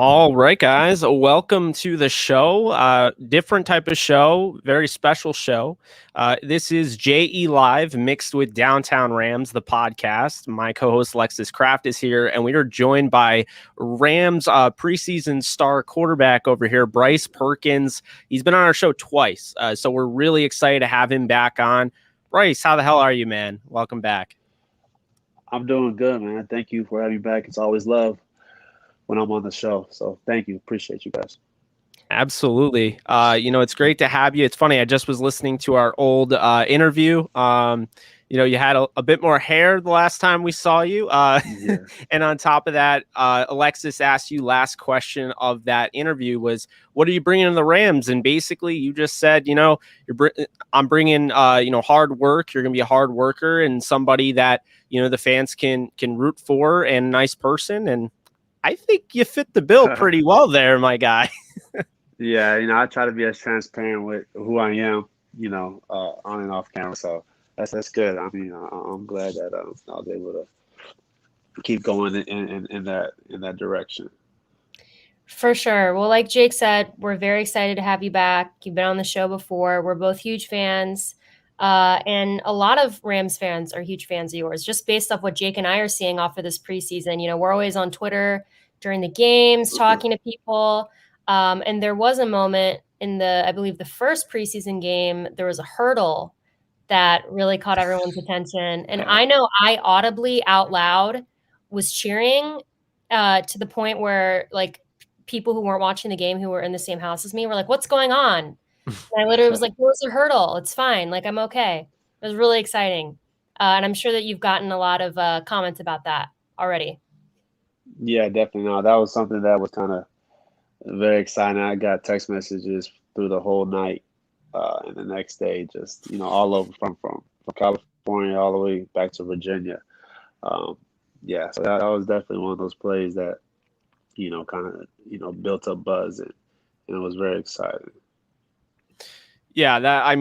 All right, guys, welcome to the show. Different type of show, very special show. This is JE Live mixed with Downtown Rams, the podcast. My co-host Lexus Kraft is here, and we are joined by Rams preseason star quarterback over here, Bryce Perkins. He's been on our show twice, so we're really excited to have him back on. Bryce, how the hell are you, man? Welcome back. I'm doing good, man. Thank you for having me back. It's always love when I'm on the show. So thank you. Appreciate you guys. Absolutely. It's great to have you. It's funny. I just was listening to our old interview. You had a bit more hair the last time we saw you. Yeah. And on top of that, Alexis asked you last question of that interview was, what are you bringing in the Rams? And basically you just said, I'm bringing, hard work. You're going to be a hard worker and somebody that, the fans can root for and a nice person. And I think you fit the bill pretty well there, my guy. Yeah, I try to be as transparent with who I am, on and off camera. So that's good. I mean, I'm glad that I was able to keep going in that direction. For sure. Well, like Jake said, we're very excited to have you back. You've been on the show before. We're both huge fans. And a lot of Rams fans are huge fans of yours, just based off what Jake and I are seeing off of this preseason. We're always on Twitter during the games, talking to people. And there was a moment in I believe the first preseason game, there was a hurdle that really caught everyone's attention. And I know I audibly out loud was cheering to the point where people who weren't watching the game, who were in the same house as me, were like, "What's going on?" And I literally was like, "There's a hurdle. It's fine. I'm okay." It was really exciting. And I'm sure that you've gotten a lot of comments about that already. Yeah, definitely. No, that was something that was kind of very exciting. I got text messages through the whole night, and the next day, just all over from California all the way back to Virginia. Yeah, so that was definitely one of those plays that kind of built up buzz, and it was very exciting. Yeah,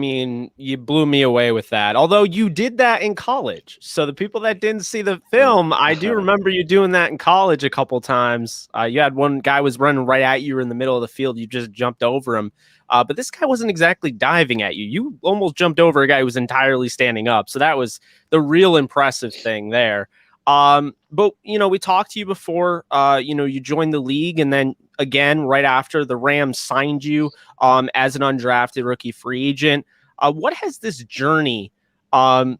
you blew me away with that. Although you did that in college. So the people that didn't see the film, I do remember you doing that in college a couple times. You had one guy was running right at you in the middle of the field. You just jumped over him. But this guy wasn't exactly diving at you. You almost jumped over a guy who was entirely standing up. So that was the real impressive thing there. But we talked to you before, you joined the league, and then again, right after the Rams signed you, as an undrafted rookie free agent. What has this journey, been,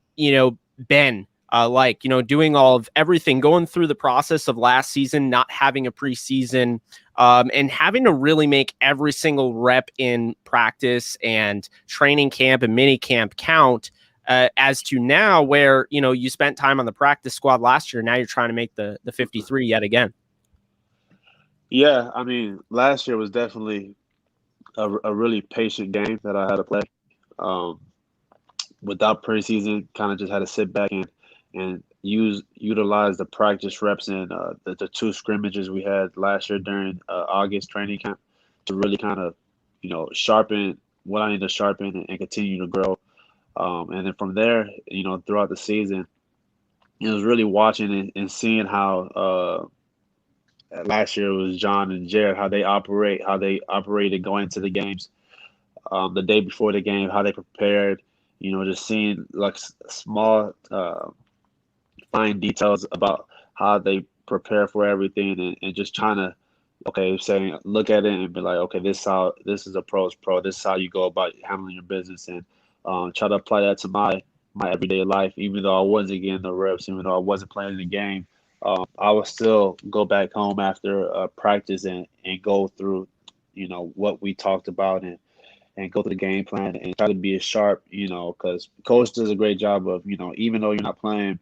doing all of everything, going through the process of last season, not having a preseason, and having to really make every single rep in practice and training camp and mini camp count, as to now where, you spent time on the practice squad last year. Now you're trying to make the 53 yet again. Yeah, I mean, last year was definitely a really patient game that I had to play. Without preseason, kind of just had to sit back and utilize the practice reps and the two scrimmages we had last year during August training camp to really kind of, sharpen what I need to sharpen and continue to grow. And then from there, throughout the season, it was really watching and seeing how last year was John and Jared, how they operated going into the games, the day before the game, how they prepared, just seeing small, fine details about how they prepare for everything and just trying to, look at it and be like, okay, this is a pro's pro. This is how you go about handling your business, and try to apply that to my everyday life. Even though I wasn't getting the reps, even though I wasn't playing the game, I would still go back home after practice and go through, what we talked about and go through the game plan and try to be as sharp, because coach does a great job of, even though you're not playing,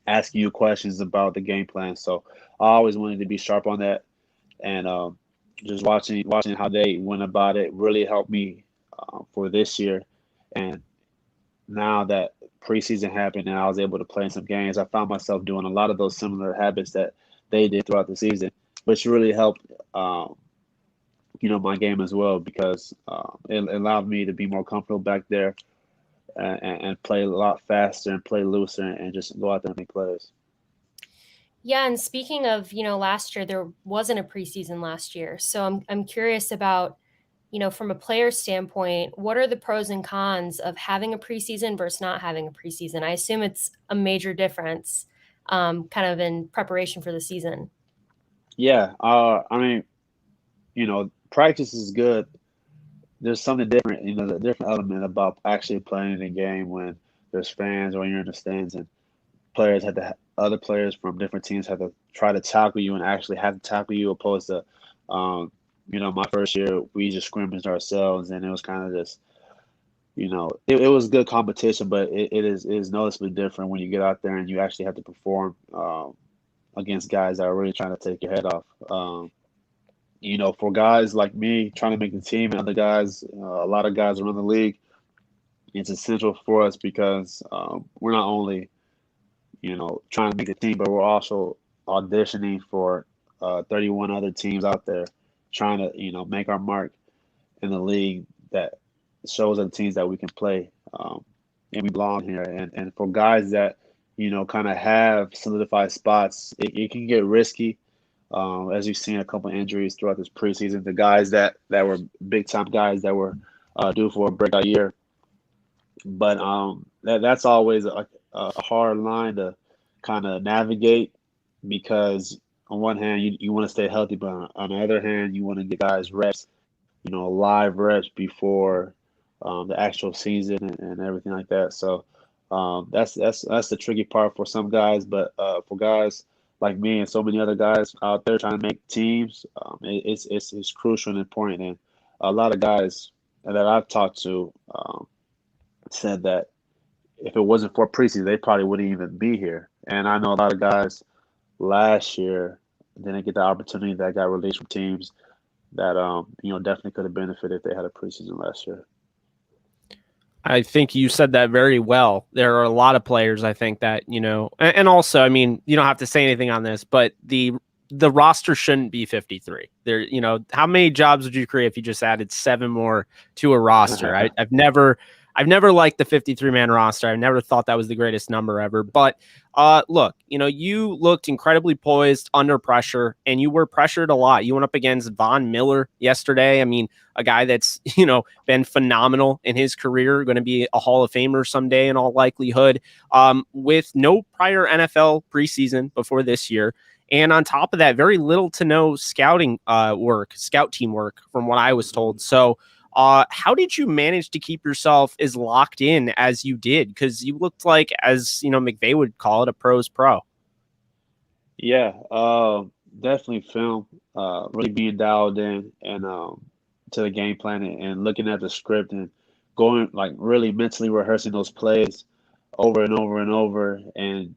asking you questions about the game plan. So I always wanted to be sharp on that, and just watching how they went about it really helped me for this year. And now that preseason happened and I was able to play in some games, I found myself doing a lot of those similar habits that they did throughout the season, which really helped, my game as well, because it allowed me to be more comfortable back there and play a lot faster and play looser and just go out there and make plays. Yeah, and speaking of, last year, there wasn't a preseason last year. So I'm curious about, from a player standpoint, what are the pros and cons of having a preseason versus not having a preseason? I assume it's a major difference, kind of in preparation for the season. Yeah, I mean, practice is good. There's something different, the different element about actually playing the game when there's fans or you're in the stands and other players from different teams have to try to tackle you and actually have to tackle you, opposed to, um, my first year we just scrimmaged ourselves and it was kind of just, it was good competition, but it is noticeably different when you get out there and you actually have to perform against guys that are really trying to take your head off. For guys like me trying to make the team and other guys, a lot of guys around the league, it's essential for us because we're not only trying to make the team, but we're also auditioning for 31 other teams out there, trying to, make our mark in the league that shows other teams that we can play and we belong here. And for guys that, kind of have solidified spots, it can get risky. As you've seen a couple of injuries throughout this preseason, the guys that were big time guys that were due for a breakout year. But that's always a hard line to kind of navigate because on one hand you want to stay healthy, but on the other hand you want to get guys reps, live reps before the actual season and everything like that. So that's the tricky part for some guys, but for guys like me and so many other guys out there trying to make teams, it's crucial and important. And a lot of guys that I've talked to said that if it wasn't for preseason, they probably wouldn't even be here. And I know a lot of guys last year didn't get the opportunity that got released from teams that definitely could have benefited if they had a preseason last year. I think you said that very well. There are a lot of players, I think, that, and also, I mean, you don't have to say anything on this, but the roster shouldn't be 53. There, how many jobs would you create if you just added 7 more to a roster? I've never liked the 53-man roster. I've never thought that was the greatest number ever. But look, you looked incredibly poised under pressure, and you were pressured a lot. You went up against Von Miller yesterday. I mean, a guy that's, been phenomenal in his career, going to be a Hall of Famer someday in all likelihood, with no prior NFL preseason before this year. And on top of that, very little to no scouting scout team work from what I was told. So how did you manage to keep yourself as locked in as you did? Because you looked like, as McVay would call it, a pro's pro. Yeah, definitely film, really being dialed in and to the game plan and looking at the script and going like really mentally rehearsing those plays over and over and over and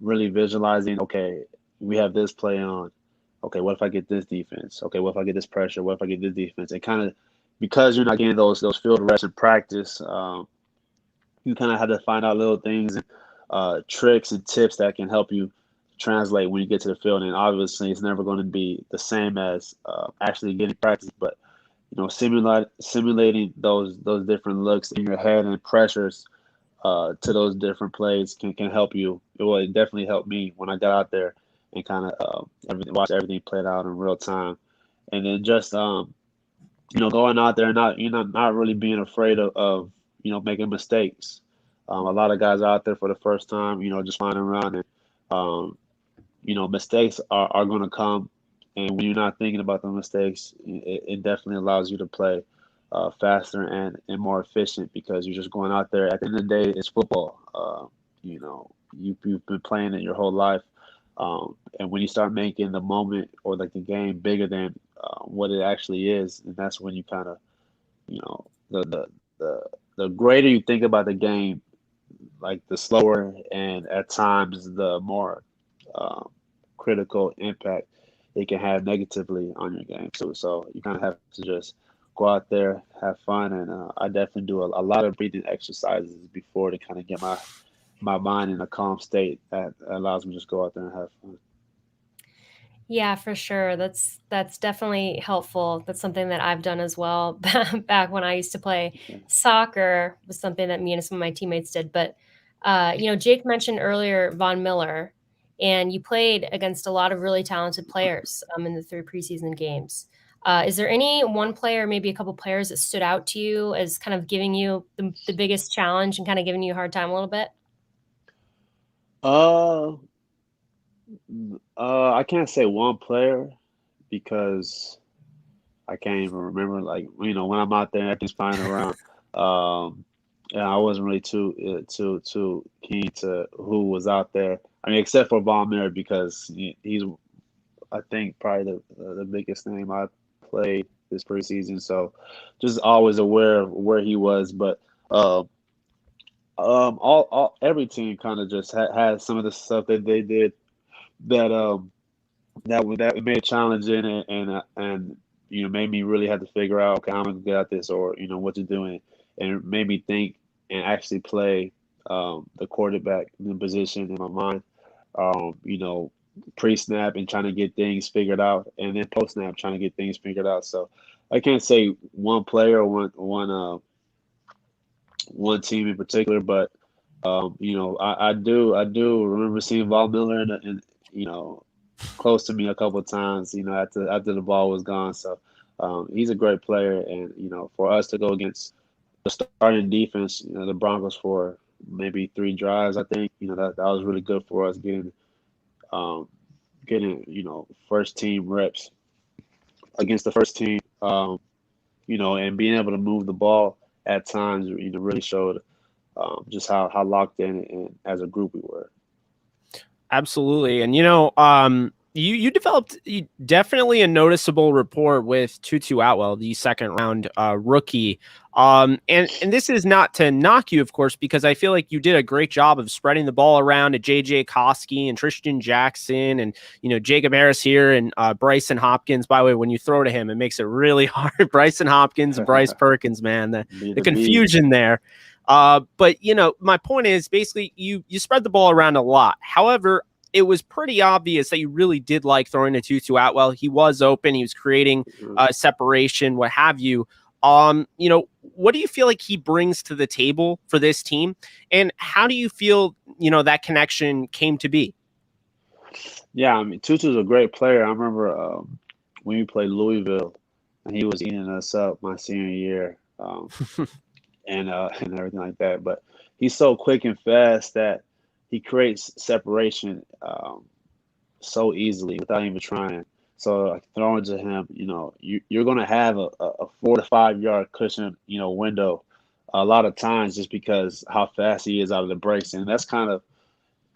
really visualizing, okay, we have this play on. Okay, what if I get this defense? Okay, what if I get this pressure? What if I get this defense? And kind of because you're not getting those field reps in practice, you kind of have to find out little things, tricks and tips that can help you translate when you get to the field. And obviously, it's never going to be the same as actually getting practice, but simulating those different looks in your head and pressures to those different plays can help you. It definitely helped me when I got out there and kind of watch everything played out in real time, and then just going out there and not really being afraid of making mistakes. A lot of guys out there for the first time, just flying around and mistakes are going to come, and when you're not thinking about the mistakes, it definitely allows you to play faster and more efficient because you're just going out there. At the end of the day, it's football. You've been playing it your whole life. And when you start making the moment or like the game bigger than what it actually is, and that's when you kind of, the greater you think about the game, like the slower and at times the more critical impact it can have negatively on your game. So you kind of have to just go out there, have fun, and I definitely do a lot of breathing exercises before to kind of get my mind in a calm state that allows me to just go out there and have fun. Yeah, for sure. That's definitely helpful. That's something that I've done as well. Back when I used to play soccer was something that me and some of my teammates did. But Jake mentioned earlier Von Miller, and you played against a lot of really talented players in the 3 preseason games. Is there any one player, maybe a couple players that stood out to you as kind of giving you the biggest challenge and kind of giving you a hard time a little bit? I can't say one player because I can't even remember. Like, when I'm out there, everything's flying around. And I wasn't really too keen to who was out there. I mean, except for Von Miller, because he's, I think, probably the biggest name I played this preseason. So just always aware of where he was. But every team kind of just had some of the stuff that they did that made it challenging, and made me really have to figure out, okay, how I'm gonna get at this, or what to do, and it made me think and actually play the quarterback in the position in my mind. Pre-snap and trying to get things figured out, and then post-snap trying to get things figured out. So I can't say one player or one team in particular, but I do remember seeing Von Miller and close to me a couple of times, after the ball was gone. So he's a great player, and for us to go against the starting defense, the Broncos, for maybe 3 drives, I think that was really good for us, getting first team reps against the first team, and being able to move the ball at times, really showed just how locked in and as a group we were. Absolutely. And you developed definitely a noticeable rapport with Tutu Atwell, the second round rookie. And this is not to knock you, of course, because I feel like you did a great job of spreading the ball around to JJ Koski and Tristan Jackson and Jacob Harris here and Bryson Hopkins. By the way, when you throw to him, it makes it really hard. Bryson Hopkins and Bryce Perkins, man, the confusion there. But my point is basically you spread the ball around a lot. However, it was pretty obvious that you really did like throwing to Tutu Atwell. He was open. He was creating separation, what have you. What do you feel like he brings to the table for this team? And how do you feel, that connection came to be? Yeah, I mean, Tutu's a great player. I remember when we played Louisville, and he was eating us up my senior year, and everything like that. But he's so quick and fast that he creates separation so easily without even trying. So, like, throwing to him, you're going to have a 4 to 5 yard cushion, window a lot of times, just because how fast he is out of the breaks. And that's kind of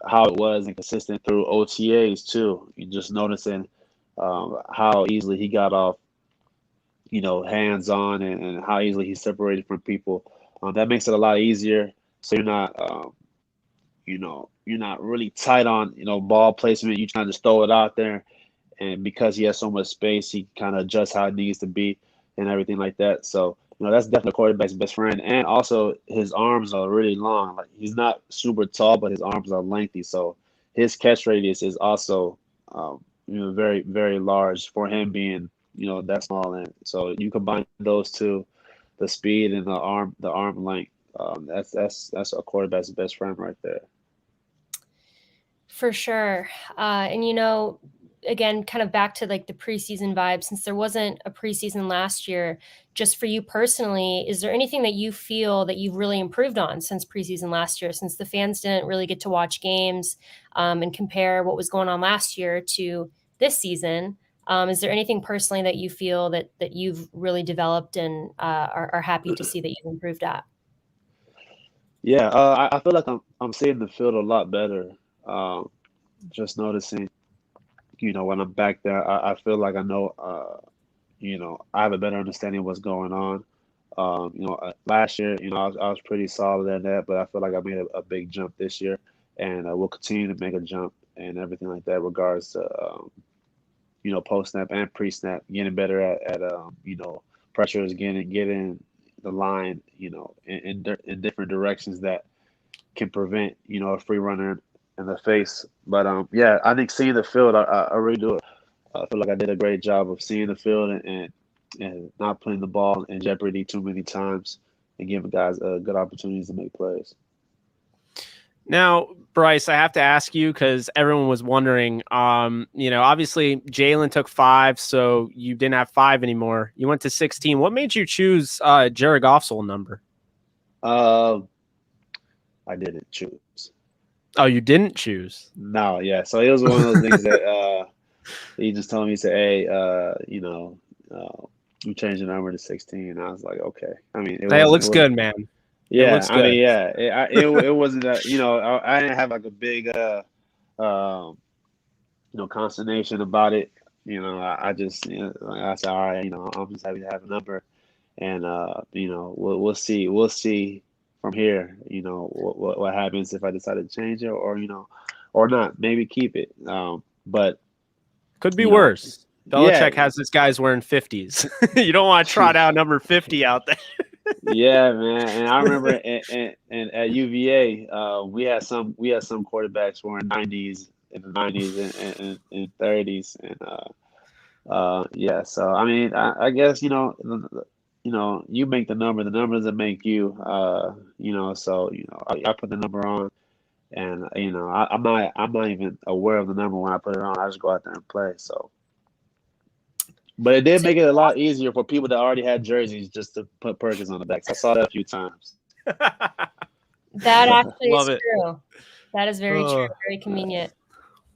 how it was and consistent through OTAs too. You're just noticing how easily he got off, hands on, and how easily he separated from people. That makes it a lot easier. So you're not really tight on, ball placement. You trying to just throw it out there. And because he has so much space, he kind of adjusts how it needs to be and everything like that. So, that's definitely a quarterback's best friend. And also, his arms are really long. Like, he's not super tall, but his arms are lengthy. So his catch radius is also, very, very large for him being, that small. And so you combine those two, the speed and the arm length. That's a quarterback's best friend right there. For sure. And again, kind of back to like the preseason vibe, since there wasn't a preseason last year, just for you personally, is there anything that you feel that you've really improved on since preseason last year, since the fans didn't really get to watch games and compare what was going on last year to this season? Is there anything personally that you feel that you've really developed and are happy to see that you've improved at? Yeah, I feel like I'm seeing the field a lot better. Just noticing, when I'm back there, I feel like I know, I have a better understanding of what's going on. Last year, I was pretty solid at that, but I feel like I made a big jump this year, and we'll continue to make a jump and everything like that, regards to, post snap and pre snap, getting better at pressures, getting the line, in different directions that can prevent, a free runner in the face. But yeah, I think seeing the field, I really do. I feel like I did a great job of seeing the field and not putting the ball in jeopardy too many times and giving guys good opportunities to make plays. Now, Bryce, I have to ask you because everyone was wondering. Obviously Jalen took 5, so you didn't have 5 anymore. You went to 16. What made you choose Jared Goff's old number? I didn't choose. Oh, you didn't choose? No, yeah. So it was one of those things that he just told me, he said, "Hey, you changed the number to 16." And I was like, "Okay." I mean, Hey, it looks good, man. Yeah, it looks good. I mean, yeah. It wasn't that, I didn't have like a big consternation about it. I just, like I said, all right, I'm just happy to have a number, and we'll see from here. What happens if I decide to change it, or not. Maybe keep it. But could be worse. Belichick has his guys wearing 50s. You don't want to trot out number 50 out there. Yeah, man. And I remember and at UVA, we had some quarterbacks wearing 90s in the 90s and 30s, and yeah. So I mean, I guess you make the number that make you. So I put the number on, and I'm not even aware of the number when I put it on. I just go out there and play. So. But it did make it a lot easier for people that already had jerseys just to put Perkins on the back. I saw that a few times. That actually is true. That is very true. Very convenient.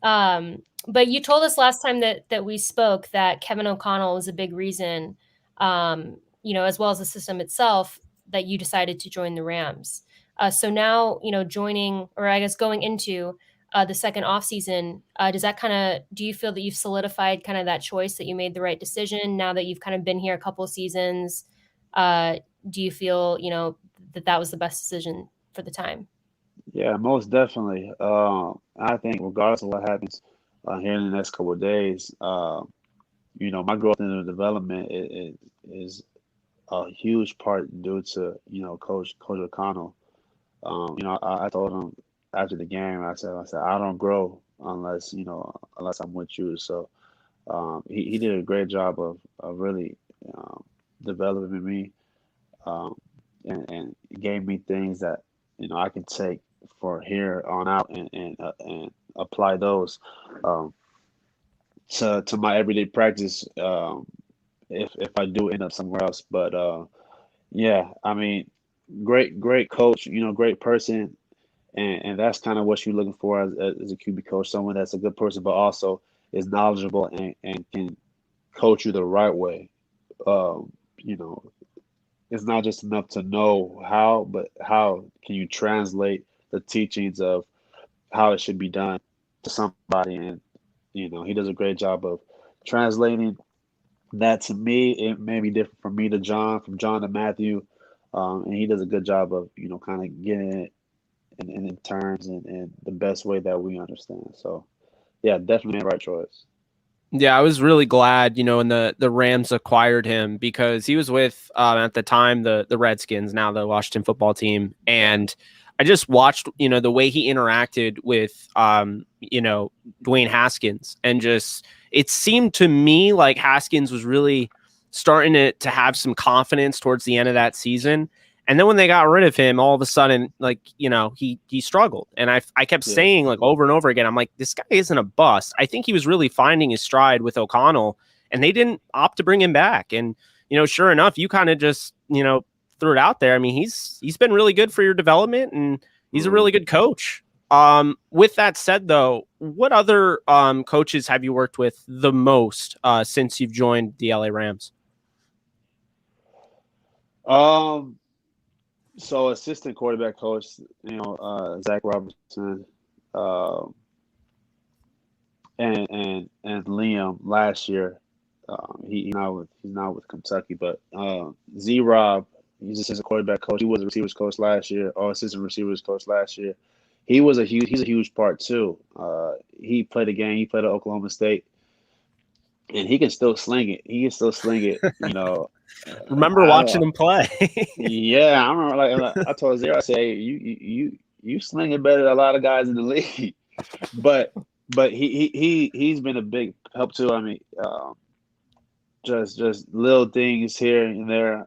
But you told us last time that we spoke that Kevin O'Connell was a big reason, as well as the system itself, that you decided to join the Rams. So now, joining, or I guess going into the second offseason, do you feel that you've solidified kind of that choice, that you made the right decision now that you've kind of been here a couple of seasons? Do you feel, that was the best decision for the time? Yeah, most definitely. I think regardless of what happens here in the next couple of days, my growth in the development is a huge part due to, Coach O'Connell. I told him after the game, I said, I don't grow unless I'm with you. So he did a great job of really developing me, and gave me things that I can take for here on out and apply those to my everyday practice, if I do end up somewhere else. But yeah, I mean, great coach, great person. And that's kind of what you're looking for as a QB coach, someone that's a good person, but also is knowledgeable and can coach you the right way. It's not just enough to know how, but how can you translate the teachings of how it should be done to somebody? And, he does a great job of translating that to me. It may be different from me to John, from John to Matthew. And he does a good job of, kind of getting it in terms and the best way that we understand. So, yeah, definitely the right choice. Yeah, I was really glad, when the Rams acquired him, because he was with, at the time, the Redskins, now the Washington football team. And I just watched, the way he interacted with, Dwayne Haskins. And just, it seemed to me like Haskins was really starting to have some confidence towards the end of that season. And then when they got rid of him, all of a sudden, he struggled. And I kept saying, over and over again, I'm like, this guy isn't a bust. I think he was really finding his stride with O'Connell, and they didn't opt to bring him back. And, sure enough, you kind of just, threw it out there. I mean, he's been really good for your development, and he's a really good coach. With that said, though, what other coaches have you worked with the most since you've joined the LA Rams? So assistant quarterback coach, Zach Robertson, and Liam last year. He's not with Kentucky, but Z-Rob, he's assistant quarterback coach. He was a receivers coach last year, or assistant receivers coach last year. He's a huge part too. He played a game. He played at Oklahoma State, and he can still sling it. Remember watching him play? Yeah, I remember. I told Zero, I said, hey, you sling it better than a lot of guys in the league. But he's been a big help too. I mean, just little things here and there.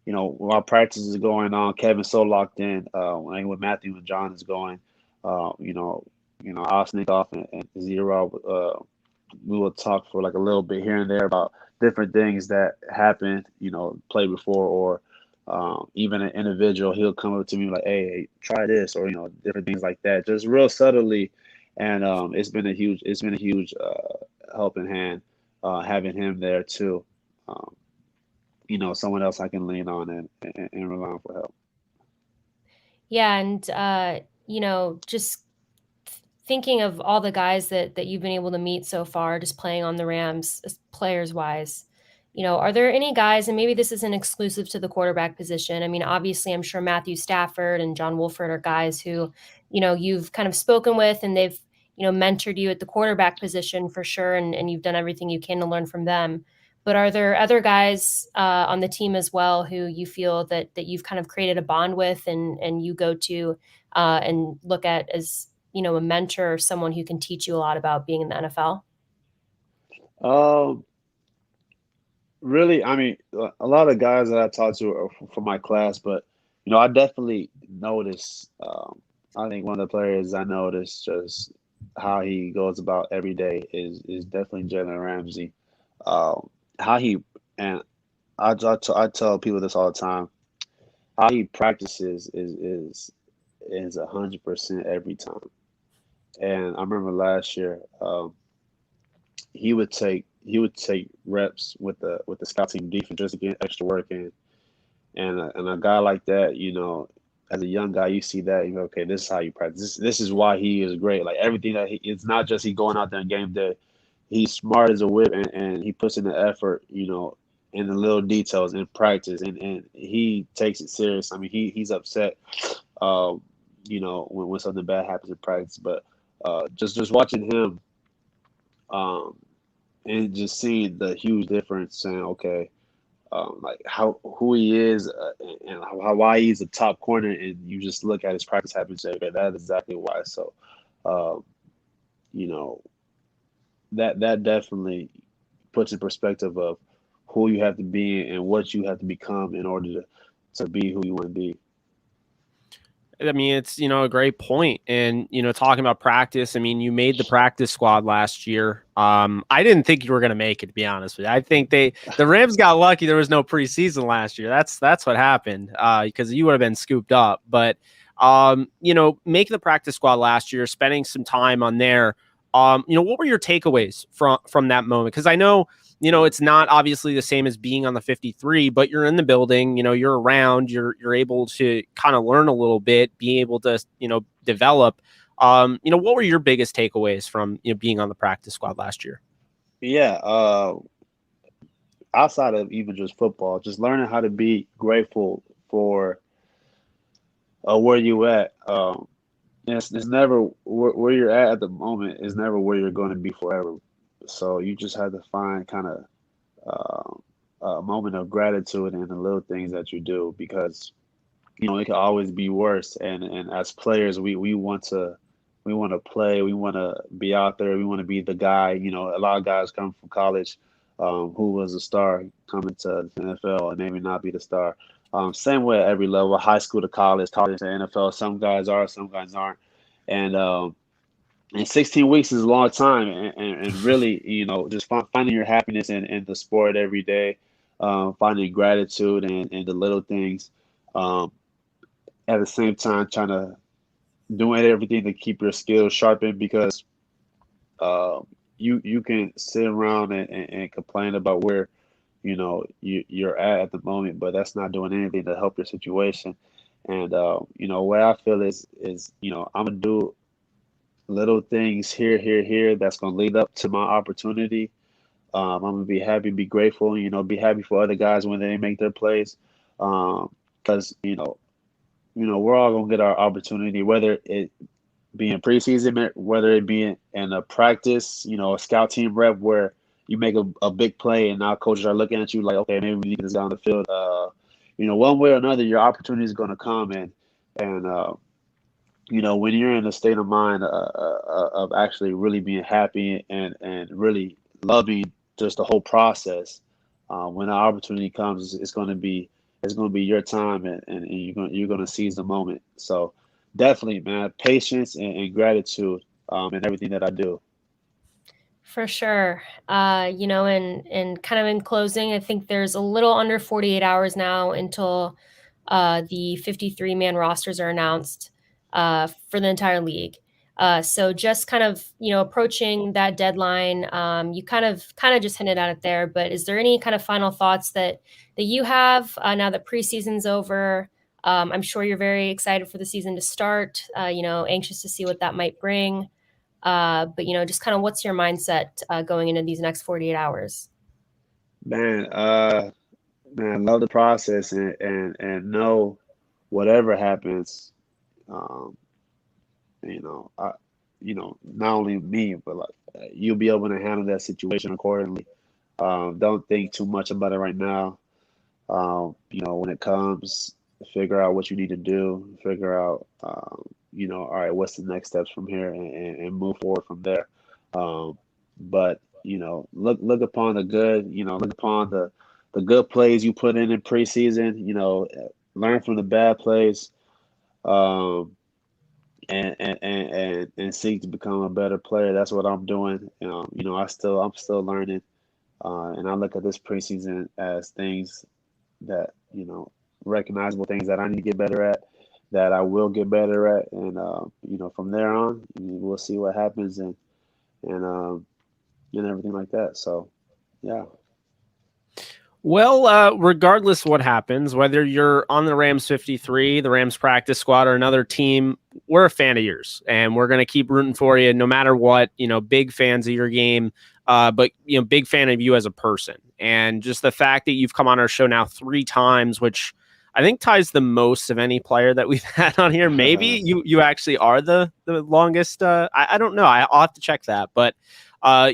while practice is going on, Kevin's so locked in. When Matthew and John is going, I'll sneak off and Zero. We will talk for like a little bit here and there about different things that happened, play before, or even an individual. He'll come up to me like, "Hey, try this," or different things like that, just real subtly. And it's been a huge helping hand having him there too. Um, someone else I can lean on and rely on for help. Yeah, and just thinking of all the guys that you've been able to meet so far, just playing on the Rams, players wise, are there any guys, and maybe this isn't exclusive to the quarterback position? I mean, obviously, I'm sure Matthew Stafford and John Wolford are guys who, you've kind of spoken with, and they've, mentored you at the quarterback position for sure, and you've done everything you can to learn from them. But are there other guys on the team as well who you feel that you've kind of created a bond with, and you go to and look at as a mentor or someone who can teach you a lot about being in the NFL? Really, I mean, a lot of guys that I talked to are from my class, but I definitely noticed. I think one of the players I noticed just how he goes about every day is definitely Jalen Ramsey. How he and I tell people this all the time. How he practices is 100% every time. And I remember last year, he would take reps with the scout team defense just to get extra work in. And a guy like that, as a young guy, you see that, okay, this is how you practice. This is why he is great. Like everything that it's not just he going out there in game day. He's smart as a whip, and he puts in the effort, in the little details in practice, and he takes it serious. I mean, he's upset, when something bad happens in practice, but just watching him, and just seeing the huge difference, saying, okay, like who he is, and why he's a top corner, and you just look at his practice habits and say, okay, that is exactly why. So, you know, that definitely puts in perspective of who you have to be and what you have to become in order to be who you want to be. I mean, it's, a great point. And, talking about practice, I mean, you made the practice squad last year. I didn't think you were going to make it, to be honest with you. I think the Rams got lucky. There was no preseason last year. That's what happened, because you would have been scooped up. But, making the practice squad last year, spending some time on there, what were your takeaways from that moment? Because I know, it's not obviously the same as being on the 53, but you're in the building, you're around, you're able to kind of learn a little bit, be able to, develop. What were your biggest takeaways from, being on the practice squad last year? Yeah. Outside of even just football, just learning how to be grateful for where you at. It's never where you're at the moment is never where you're going to be forever. So you just have to find kind of a moment of gratitude in the little things that you do, because it can always be worse. And as players, we want to play, we want to be out there, we want to be the guy. A lot of guys come from college who was a star coming to the NFL and maybe not be the star. Same way at every level, high school to college to NFL. Some guys are, some guys aren't. And 16 weeks is a long time, and really, just finding your happiness in the sport every day, finding gratitude in the little things, at the same time trying to doing everything to keep your skills sharpened, because you can sit around and complain about where you're at the moment, but that's not doing anything to help your situation. And what I feel is I'm gonna do little things here that's gonna lead up to my opportunity. I'm gonna be happy, be grateful, be happy for other guys when they make their plays, because we're all gonna get our opportunity, whether it be in preseason, whether it be in a practice, a scout team rep where you make a big play and now coaches are looking at you like, okay, maybe we need this guy on the field. One way or another, your opportunity is going to come, and when you're in a state of mind of actually really being happy and really loving just the whole process, when the opportunity comes, it's going to be it's going to be your time, and you're going to seize the moment. So definitely, man, patience and gratitude in everything that I do. For sure. You know, and kind of in closing, I think there's a little under 48 hours now until the 53-man rosters are announced for the entire league. So just kind of, you know, approaching that deadline. You kind of just hinted at it there, but is there any kind of final thoughts that you have now that preseason's over? I'm sure you're very excited for the season to start, you know, anxious to see what that might bring. But, you know, just kind of what's your mindset going into these next 48 hours? Man, love the process, and know whatever happens, you know, not only me, but like you'll be able to handle that situation accordingly. Don't think too much about it right now. You know, when it comes, figure out what you need to do, figure out, you know, all right, what's the next steps from here, and move forward from there. But you know, look upon the good, you know, look upon the good plays you put in preseason, you know, learn from the bad plays, and seek to become a better player. That's what I'm doing. You know, I'm still learning, and I look at this preseason as things that, you know, recognizable things that I need to get better at, that I will get better at, and you know, from there on, we'll see what happens, and everything like that. So, yeah. Well, regardless of what happens, whether you're on the Rams 53, the Rams practice squad, or another team, we're a fan of yours, and we're going to keep rooting for you no matter what. You know, big fans of your game, but, you know, big fan of you as a person. And just the fact that you've come on our show now 3 times, which I think ties the most of any player that we've had on here. Maybe you actually are the longest. I don't know. I'll have to check that. But,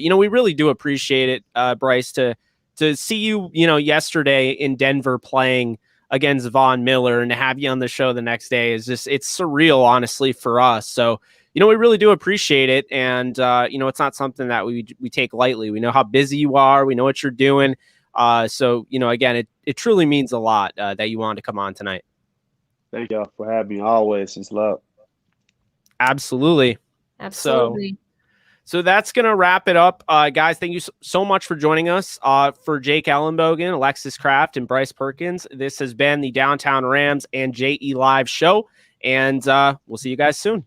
you know, we really do appreciate it, Bryce, to see you, you know, yesterday in Denver playing against Von Miller, and to have you on the show the next day is just, it's surreal, honestly, for us. So, you know, we really do appreciate it. And, you know, it's not something that we take lightly. We know how busy you are. We know what you're doing. So, you know, again, it truly means a lot that you wanted to come on tonight. Thank y'all for having me. Always, it's love. Absolutely. So that's going to wrap it up. Guys, thank you so much for joining us. For Jake Ellenbogen, Alexis Kraft, and Bryce Perkins, this has been the Downtown Rams and JE Live show. And we'll see you guys soon.